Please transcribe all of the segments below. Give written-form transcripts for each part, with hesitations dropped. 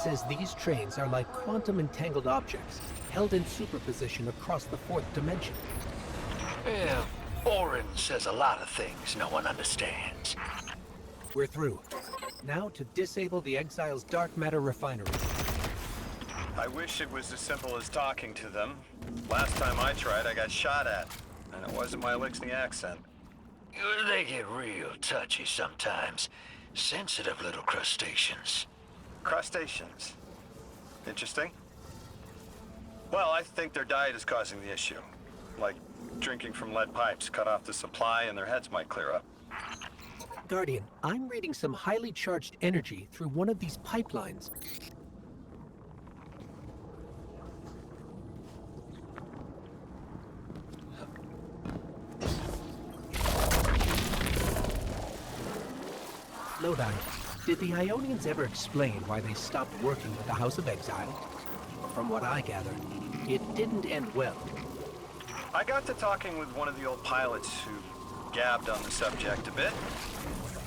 says these trains are like quantum entangled objects, held in superposition across the fourth dimension. Well, Orin says a lot of things no one understands. We're through. Now to disable the Exile's dark matter refinery. I wish it was as simple as talking to them. Last time I tried, I got shot at. And it wasn't my Elixni accent. They get real touchy sometimes. Sensitive little crustaceans. Crustaceans. Interesting. Well, I think their diet is causing the issue. Like drinking from lead pipes, cut off the supply and their heads might clear up. Guardian, I'm reading some highly charged energy through one of these pipelines. Lodi, did the Ionians ever explain why they stopped working with the House of Exile? From what I gather, it didn't end well. I got to talking with one of the old pilots who gabbed on the subject a bit.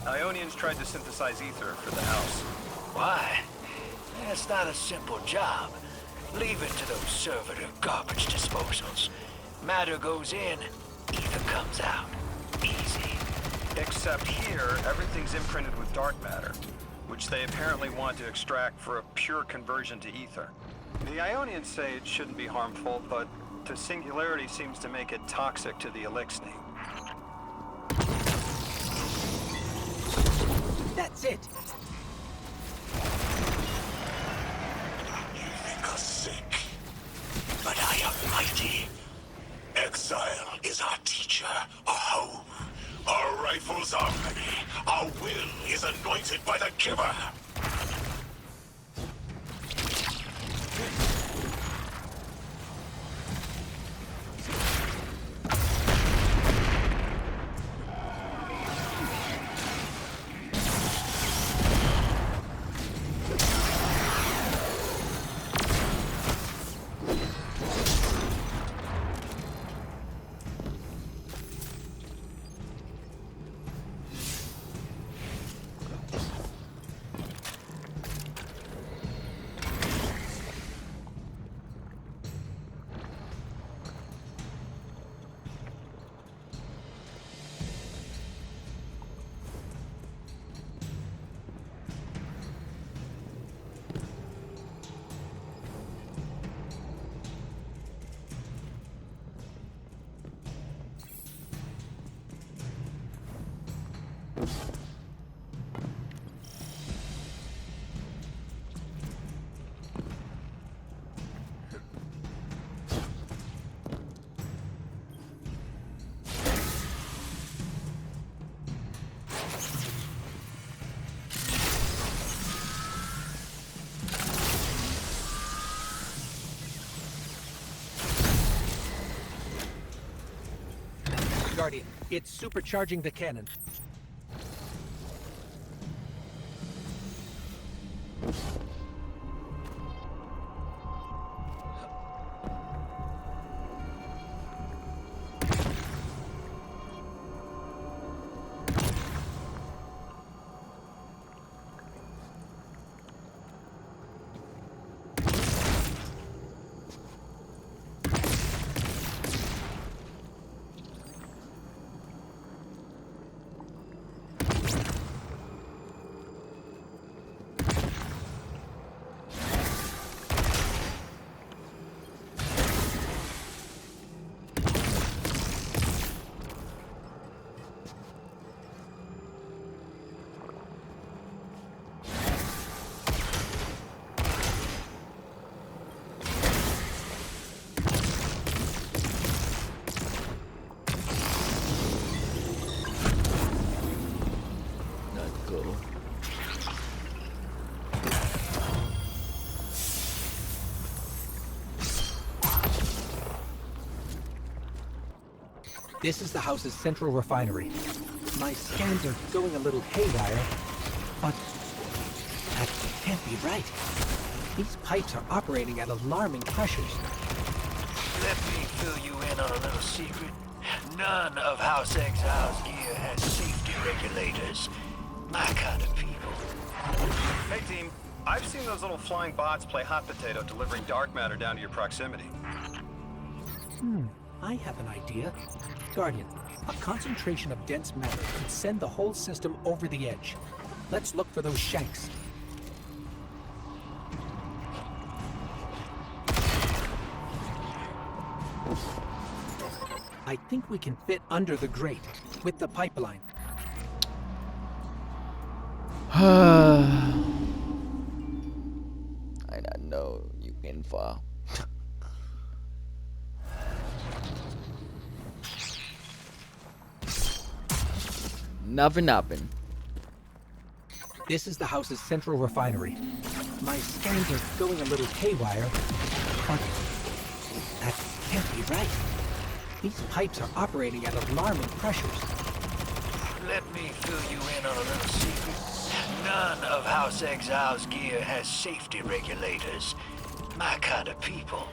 Ionians tried to synthesize ether for the house. Why? That's not a simple job. Leave it to those servitor garbage disposals. Matter goes in, ether comes out. Easy. Except here, everything's imprinted with dark matter, which they apparently want to extract for a pure conversion to ether. The Ionians say it shouldn't be harmful, but the singularity seems to make it toxic to the Elixni. That's it! You think us sick, but I am mighty. Exile is our teacher, our home. Our rifles are ready. Our will is anointed by the Giver. Guardian, it's supercharging the cannon. This is the house's central refinery. My scans are going a little haywire, but that can't be right. These pipes are operating at alarming pressures. Let me fill you in on a little secret. None of House Exile's gear has safety regulators. My kind of people. Hey team, I've seen those little flying bots play hot potato delivering dark matter down to your proximity. I have an idea. Guardian, a concentration of dense matter could send the whole system over the edge. Let's look for those shanks. I think we can fit under the grate with the pipeline. I know you can fall. Nothing. This is the house's central refinery. My scans are going a little haywire, but that can't be right. These pipes are operating at alarming pressures. Let me fill you in on a little secret. None of House Exile's gear has safety regulators. My kind of people.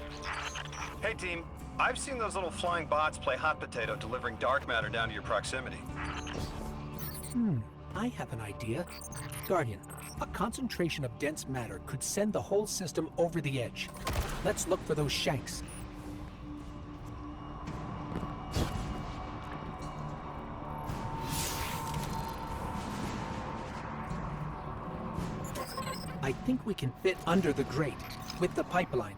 Hey team, I've seen those little flying bots play hot potato delivering dark matter down to your proximity. I have an idea. Guardian, a concentration of dense matter could send the whole system over the edge. Let's look for those shanks. I think we can fit under the grate with the pipeline.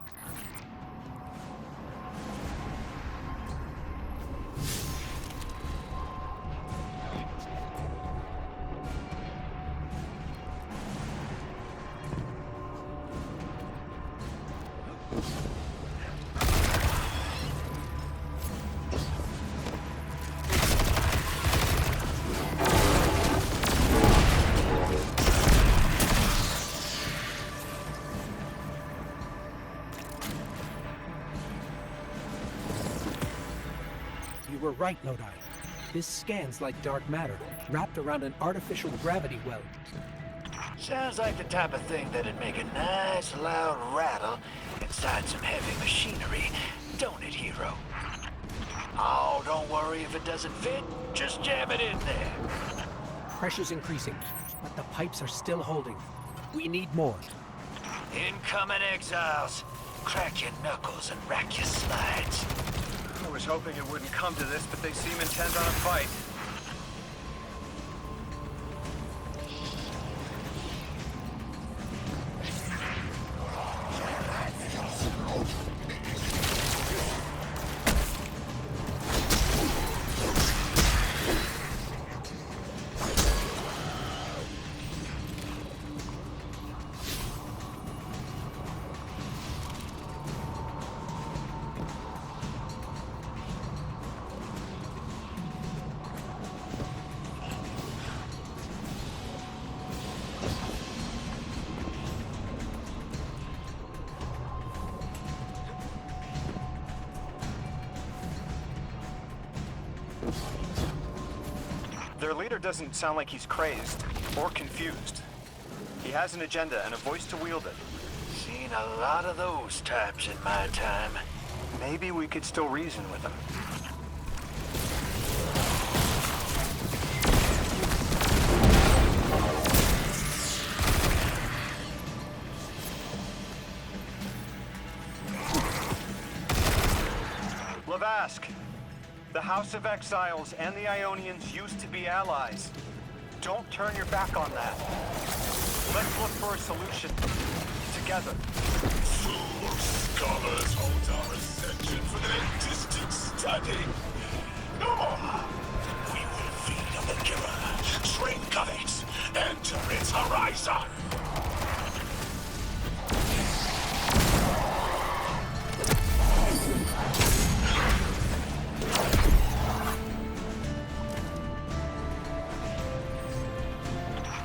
You were right, Lodi. This scans like dark matter, wrapped around an artificial gravity well. Sounds like the type of thing that'd make a nice loud rattle inside some heavy machinery, don't it, hero? Oh, don't worry if it doesn't fit. Just jam it in there. Pressure's increasing, but the pipes are still holding. We need more. Incoming exiles. Crack your knuckles and rack your slides. I was hoping it wouldn't come to this, but they seem intent on a fight. Their leader doesn't sound like he's crazed or confused. He has an agenda and a voice to wield it. Seen a lot of those types in my time. Maybe we could still reason with him. Lavask, the House of Exiles and the Ionians used to be allies. Don't turn your back on that. Let's look for a solution. Together. Fool scholars hold our ascension for their distant study. No more. We will feed on the giver, train Covet, enter its horizon.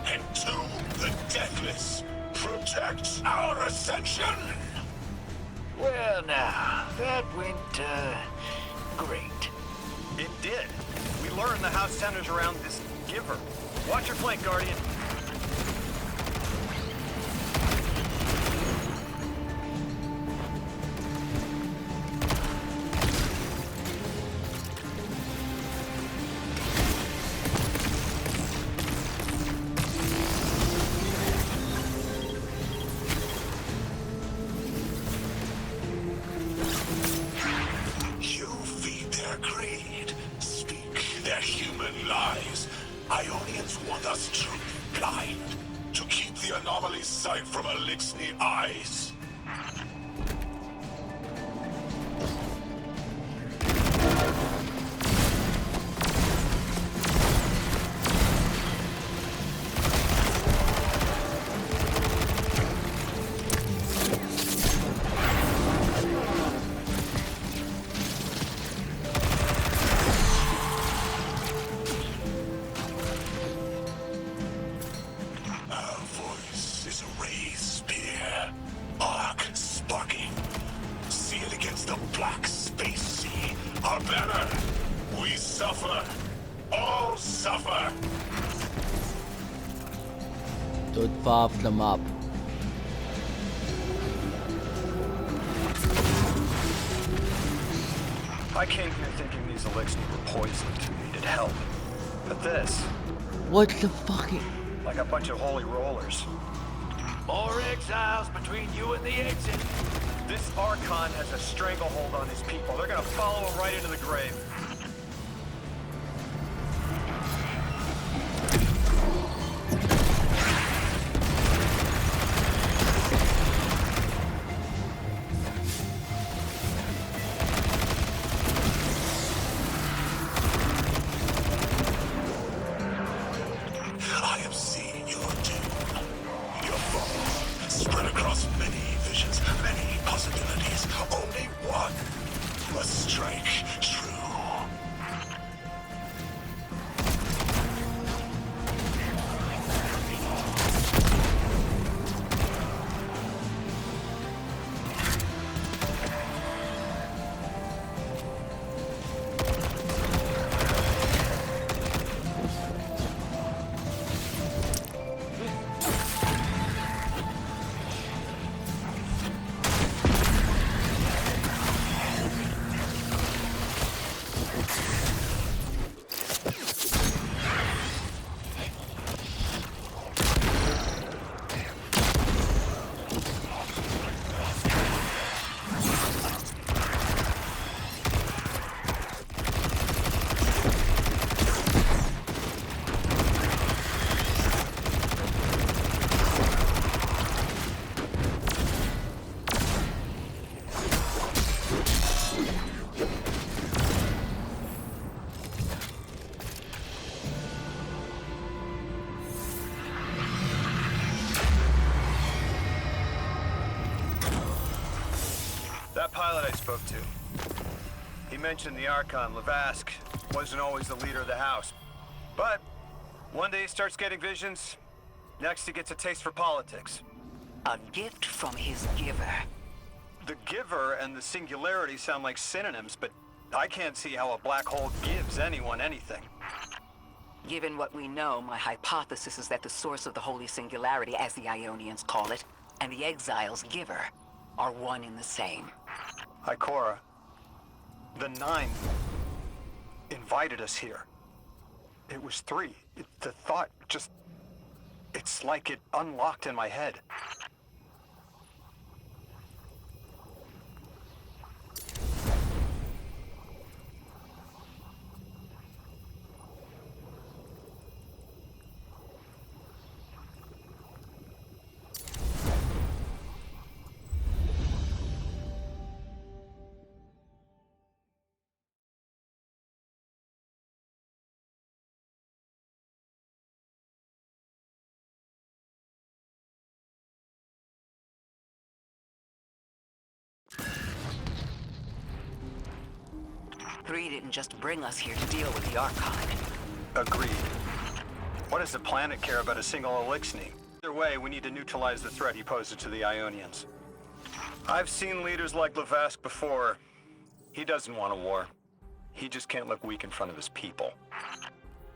Entomb the deathless. Protect our ascension. Well now, that went, great. It did. We learned the house centers around this giver. Watch your flank, Guardian. human lies. Ionians want us to be blind, to keep the anomaly's sight from Elixni eyes. Dude, buff them up. I came here thinking these Elixni were poisoned, needed help. But this, What's the fucking... like a bunch of holy rollers. More exiles between you and the exit. This Archon has a stranglehold on his people. They're gonna follow him right into the grave. I am seeing your doom. Your fall, spread across many visions, many possibilities. Only one must strike true. That pilot I spoke to, he mentioned the Archon, Lavask, wasn't always the leader of the house. But one day he starts getting visions, next he gets a taste for politics. A gift from his giver. The Giver and the Singularity sound like synonyms, but I can't see how a black hole gives anyone anything. Given what we know, my hypothesis is that the source of the Holy Singularity, as the Ionians call it, and the Exile's giver are one and the same. Ikora, the Nine invited us here. It was 3. The thought just... it's like it unlocked in my head. Three didn't just bring us here to deal with the Archon. Agreed. What does the planet care about a single Elixni? Either way, we need to neutralize the threat he poses to the Ionians. I've seen leaders like Lavask before. He doesn't want a war. He just can't look weak in front of his people.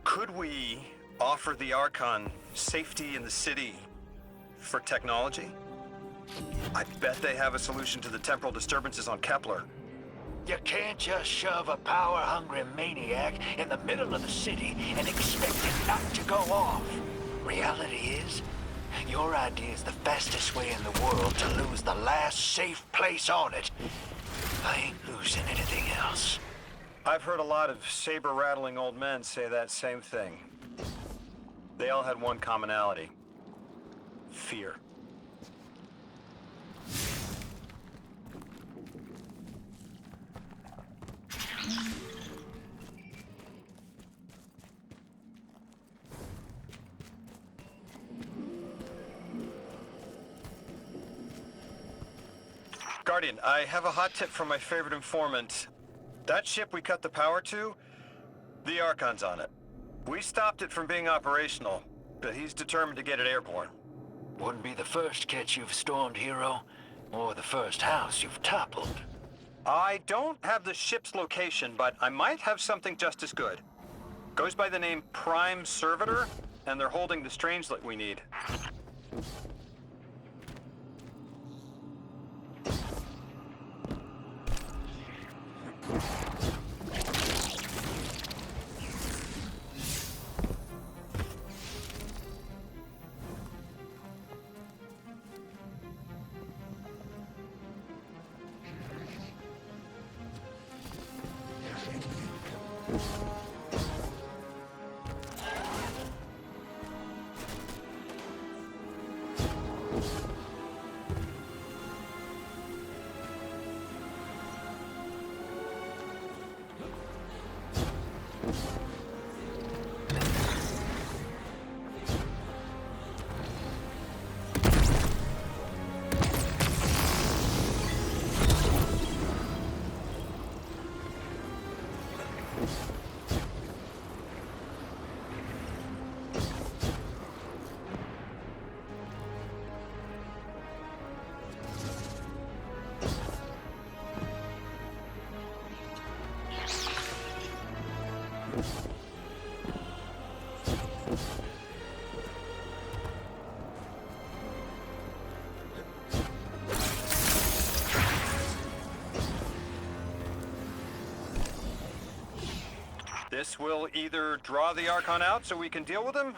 Could we offer the Archon safety in the city for technology? I bet they have a solution to the temporal disturbances on Kepler. You can't just shove a power-hungry maniac in the middle of the city and expect it not to go off. Reality is, your idea is the fastest way in the world to lose the last safe place on it. I ain't losing anything else. I've heard a lot of saber-rattling old men say that same thing. They all had one commonality. Fear. Guardian, I have a hot tip from my favorite informant. That ship we cut the power to, the Archon's on it. We stopped it from being operational, but he's determined to get it airborne. Wouldn't be the first catch you've stormed, Hero, or the first house you've toppled. I don't have the ship's location, but I might have something just as good. Goes by the name Prime Servitor, and they're holding the Strangelet we need. This will either draw the Archon out so we can deal with him,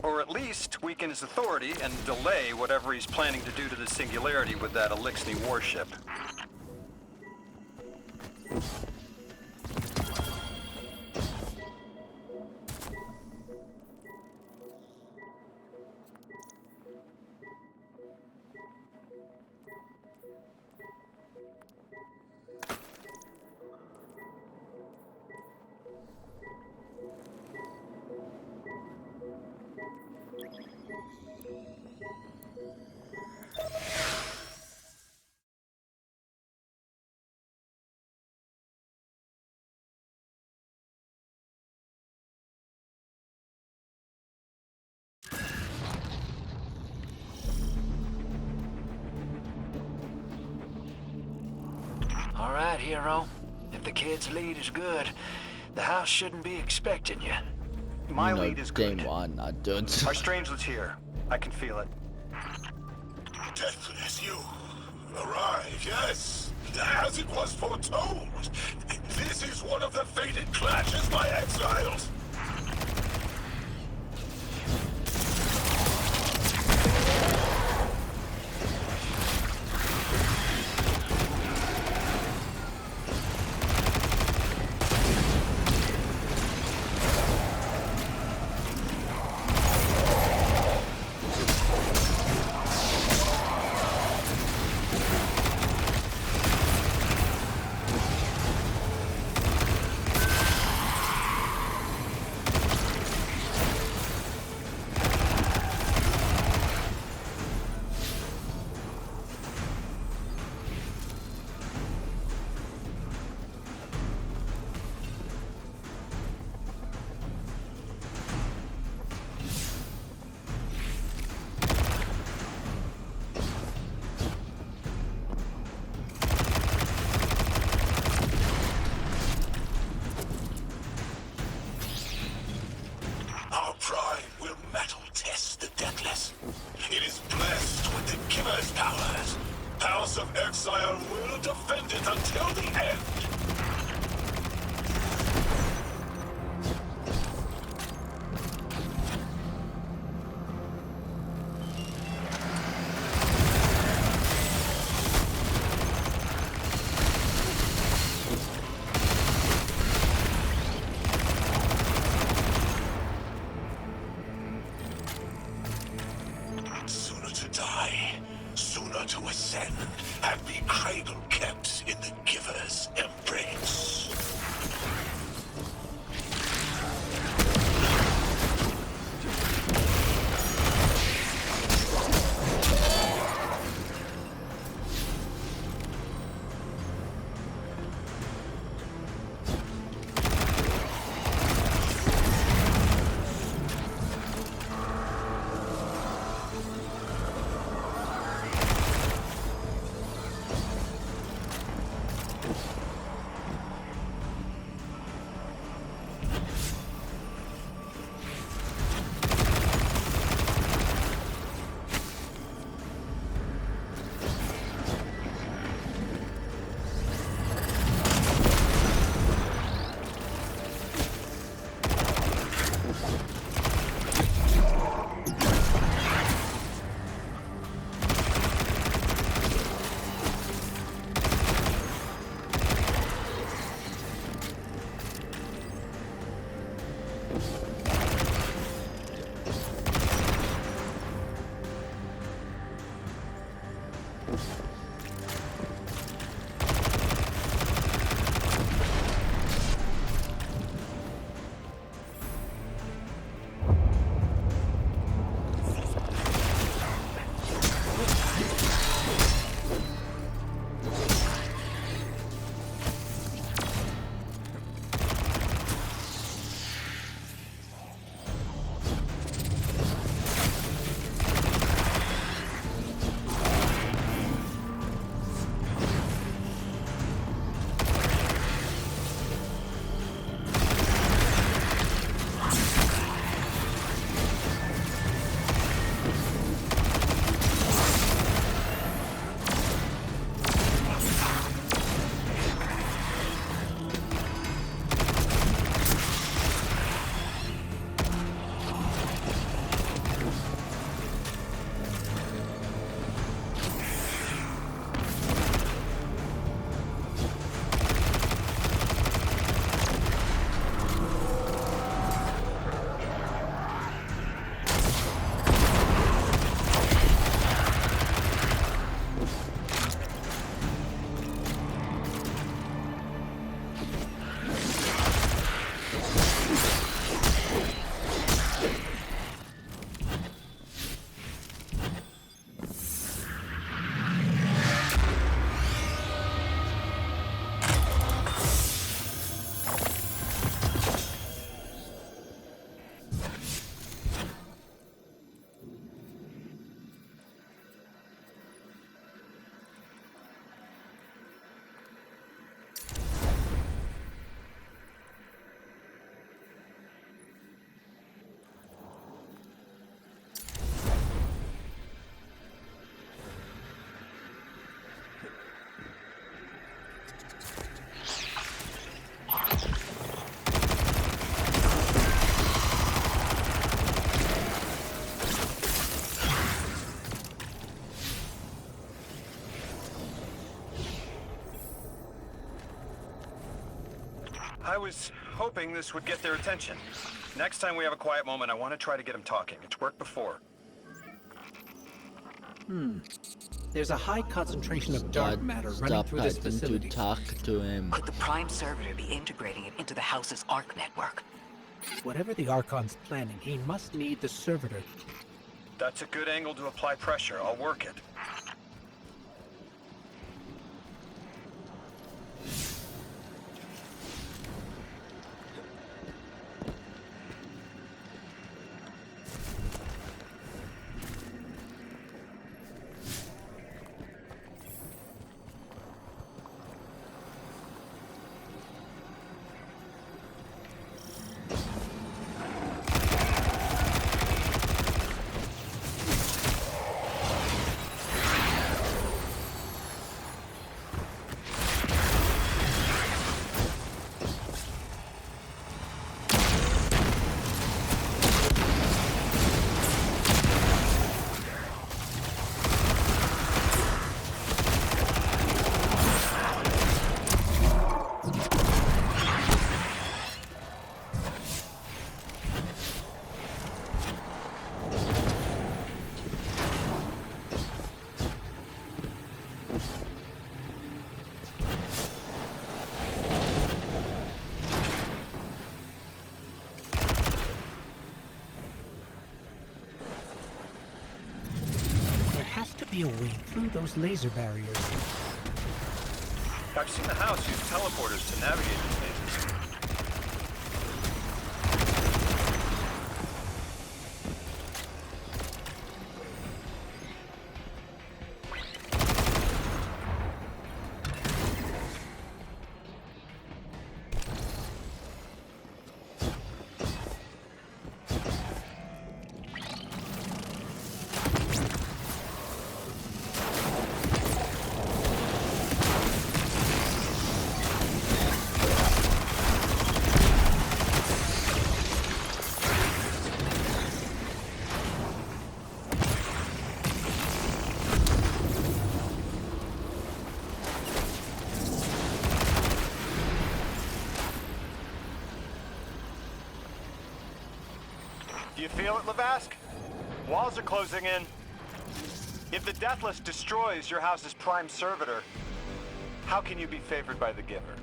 or at least weaken his authority and delay whatever he's planning to do to the Singularity with that Elixni warship. All right, Hero. If the kid's lead is good, the house shouldn't be expecting you. My No, lead is good. game one, I don't. Our Strangelet's here. I can feel it. Deathless, you arrive, yes, as it was foretold. This is one of the fated clashes by exiles. Our prime will metal test the Deathless. It is blessed with the Giver's powers. House of Exile will defend it until the end. ascend and be cradle-kept in the Giver's embrace. I was hoping this would get their attention. Next time we have a quiet moment, I want to try to get them talking. It's worked before. There's a high concentration of dark matter running Stop through this having to facility. talk to him. Could the Prime Servitor be integrating it into the House's Arc network? Whatever the Archon's planning, he must need the servitor. That's a good angle to apply pressure. I'll work it. There has to be a way through those laser barriers. I've seen the house use teleporters to navigate these mazes. Do you feel it, Lavask? Walls are closing in. If the Deathless destroys your house's prime servitor, how can you be favored by the Giver?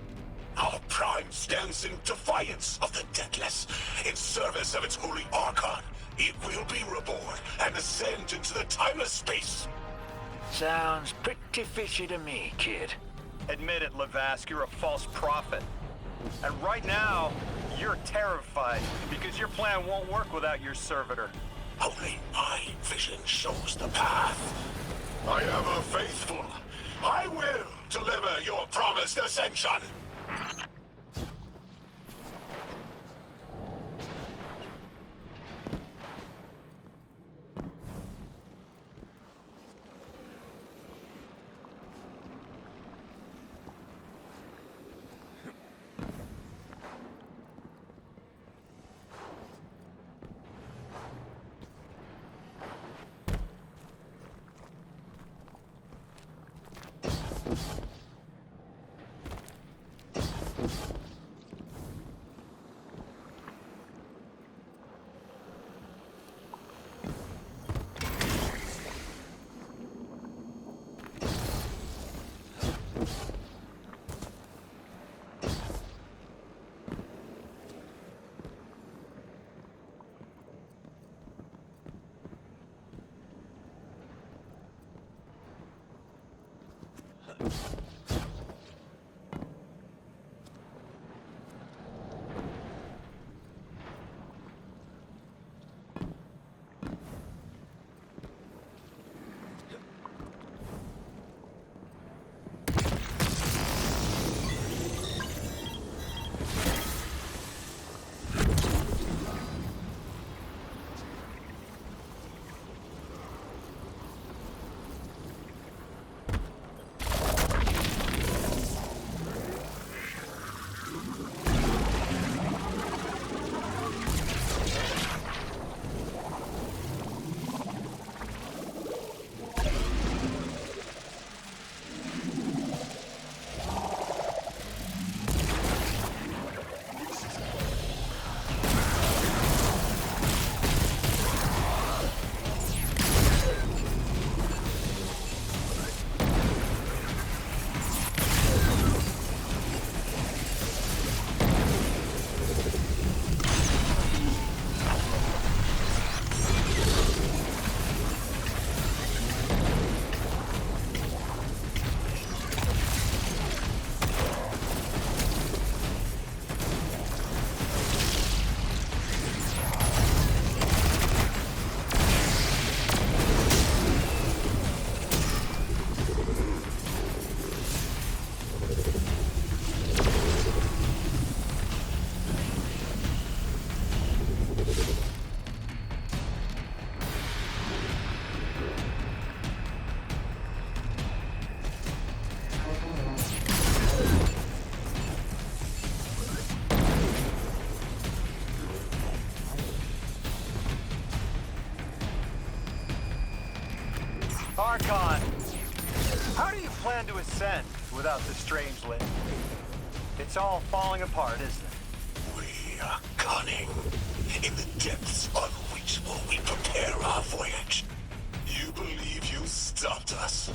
Our Prime stands in defiance of the Deathless, in service of its holy Archon. It will be reborn and ascend into the timeless space. Sounds pretty fishy to me, kid. Admit it, Lavask, you're a false prophet. And right now, you're terrified because your plan won't work without your servitor. Only my vision shows the path. I am a faithful. I will deliver your promised ascension. Archon, how do you plan to ascend without the Strangeling? It's all falling apart, isn't it? We are cunning. In the depths unreachable, we prepare our voyage. You believe you stopped us?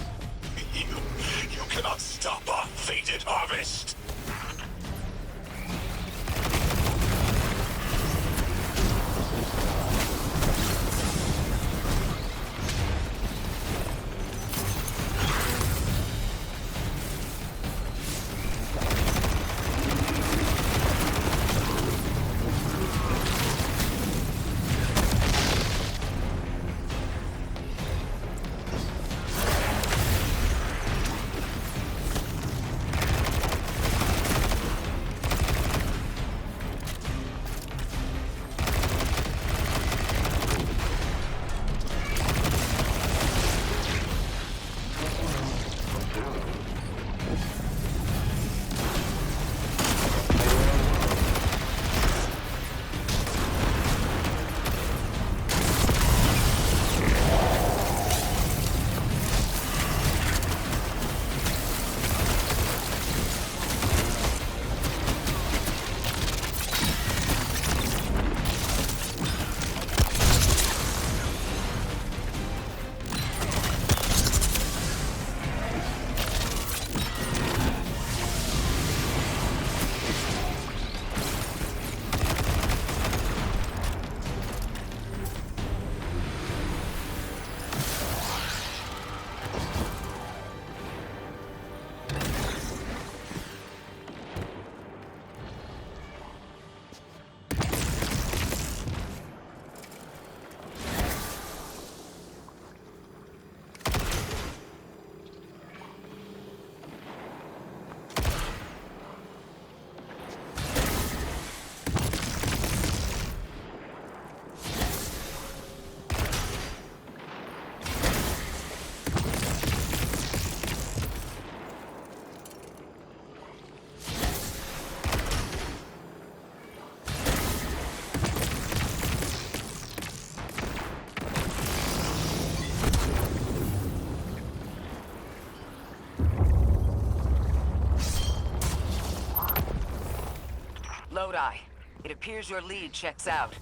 Lodi, it appears your lead checks out.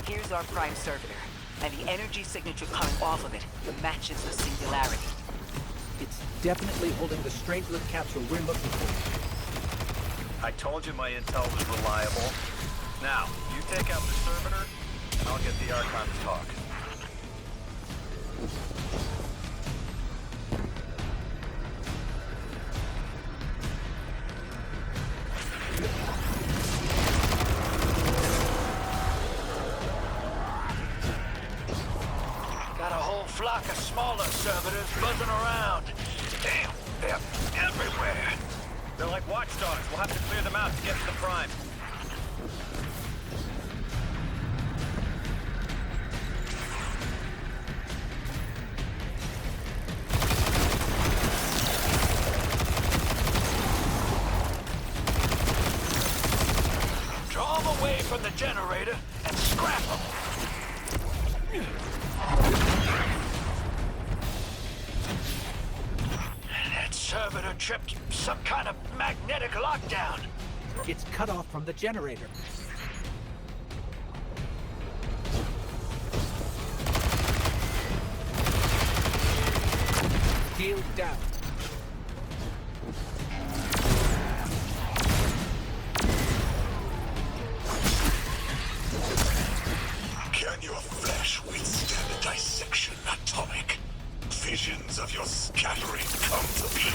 Here's our prime servitor, and the energy signature coming off of it matches the singularity. It's definitely holding the Strangelet capsule we're looking for. I told you my intel was reliable. Now, you take out the servitor, and I'll get the Archon to talk. Got a whole flock of smaller servitors buzzing around. Damn, they're everywhere. They're like watchdogs. We'll have to clear them out to get to the Prime. Draw them away from the generator and scrap them. That servitor tripped some kind of magnetic lockdown. It's cut off from the generator. Shield down. Can your flesh withstand a dissection, Atomic? Visions of your scattering come to be.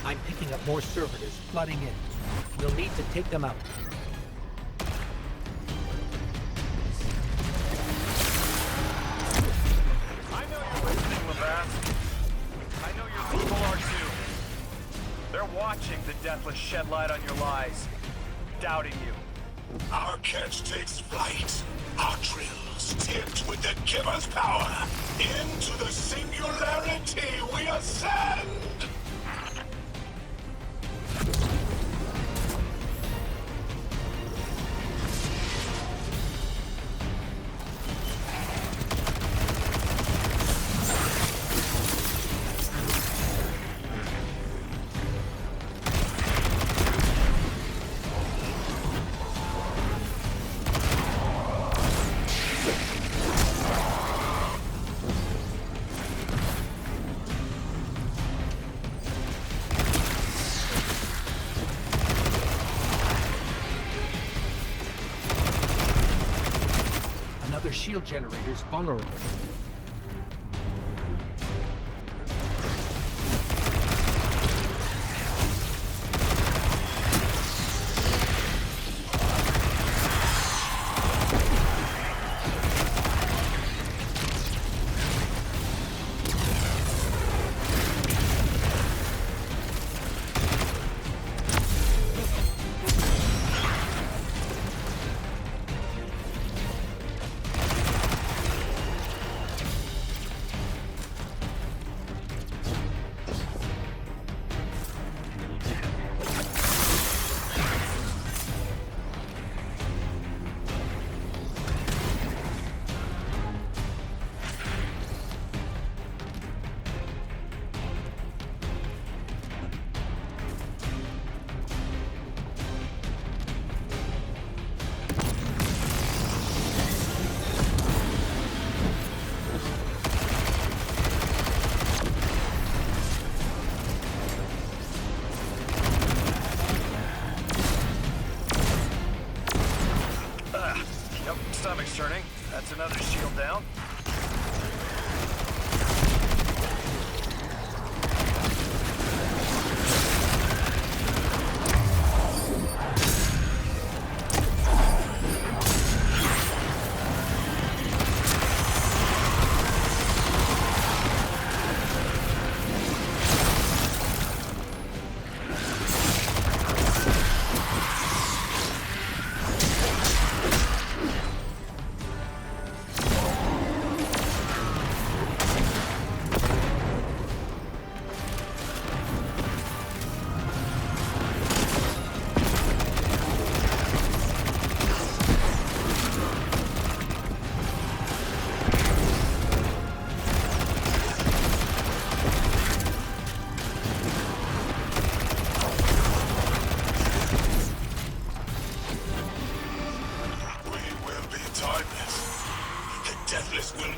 I'm picking up more servitors flooding in. We'll need to take them out. I know you're listening, Lavath. I know your people are too. They're watching the Deathless shed light on your lies, doubting you. Our catch takes flight. Our drills tipped with the Giver's power. Into the singularity we ascend! Another shield generator's vulnerable.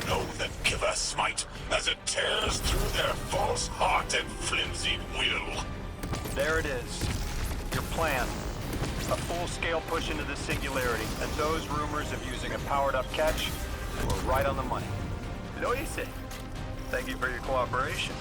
know the Giver smite as it tears through their false heart and flimsy will. There it is. Your plan. A full-scale push into the singularity, and those rumors of using a powered-up catch were right on the money. Lo hice. Thank you for your cooperation.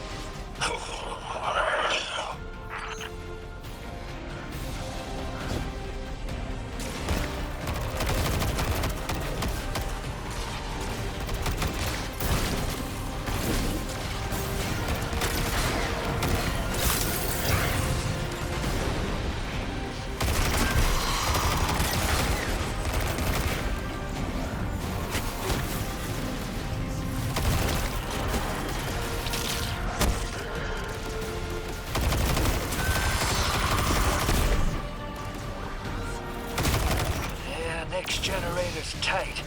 Next generator's tight.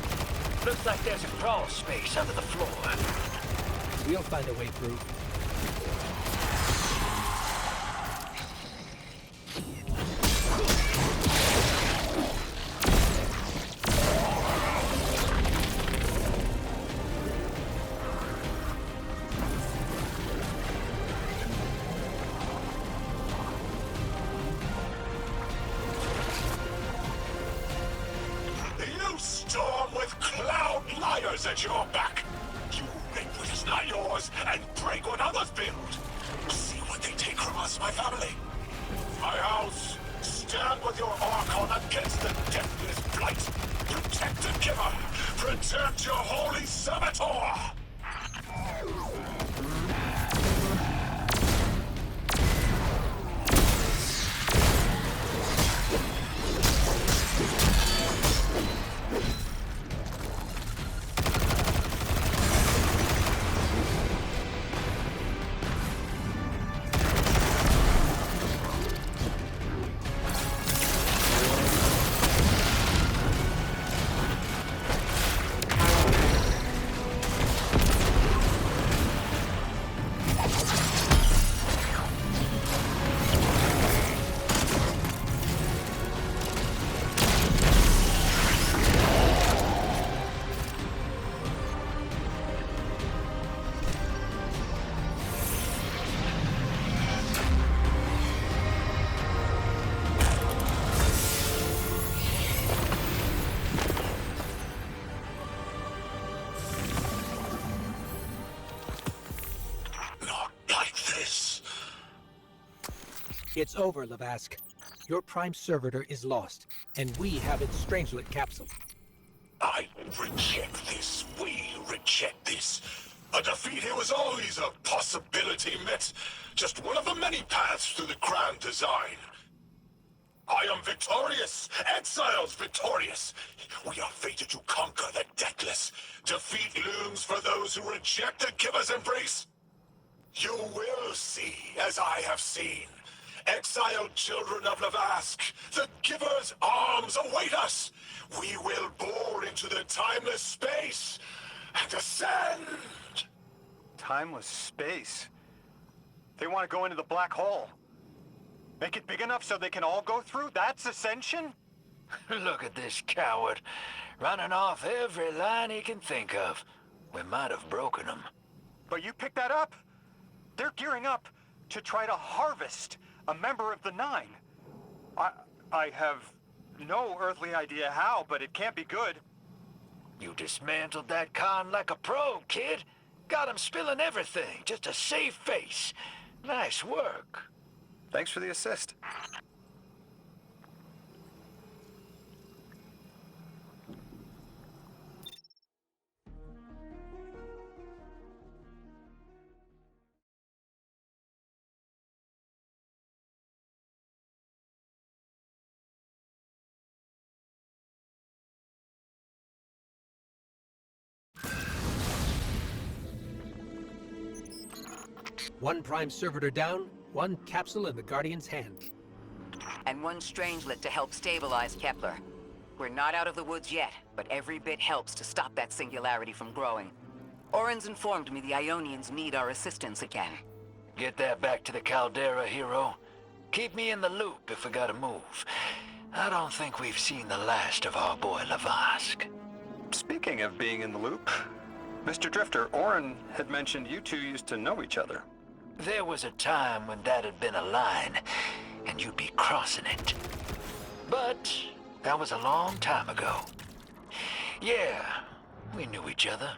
Looks like there's a crawl space under the floor. We'll find a way through. You storm with cloud liars at your back. You rape what is not yours and break what others build. See what they take from us, my family. My house, stand with your Archon against the deathless blight. Protect the Giver. Protect your holy Saboteur. It's over, Lavask. Your Prime Servitor is lost, and we have its Strangelet capsule. I reject this. We reject this. A defeat here was always a possibility, Met. Just one of the many paths to the grand design. I am victorious. Exiles victorious. We are fated to conquer the deathless. Defeat looms for those who reject the Giver's embrace. You will see, as I have seen. Exiled children of Lavask, the Giver's arms await us. We will bore into the timeless space and ascend. Timeless space? They want to go into the black hole. Make it big enough so they can all go through? That's ascension? Look at this coward, running off every line he can think of. We might have broken him. But you picked that up. They're gearing up to try to harvest a member of the Nine. I have no earthly idea how, but it can't be good. You dismantled that con like a pro, kid. Got him spilling everything, just to save face. Nice work. Thanks for the assist. One Prime Servitor down, one capsule in the Guardian's hand. And one Strangelet to help stabilize Kepler. We're not out of the woods yet, but every bit helps to stop that singularity from growing. Orin's informed me the Ionians need our assistance again. Get that back to the Caldera, hero. Keep me in the loop if we gotta move. I don't think we've seen the last of our boy Lavask. Speaking of being in the loop, Mr. Drifter, Orin had mentioned you two used to know each other. There was a time when that had been a line, and you'd be crossing it. But that was a long time ago. Yeah, we knew each other.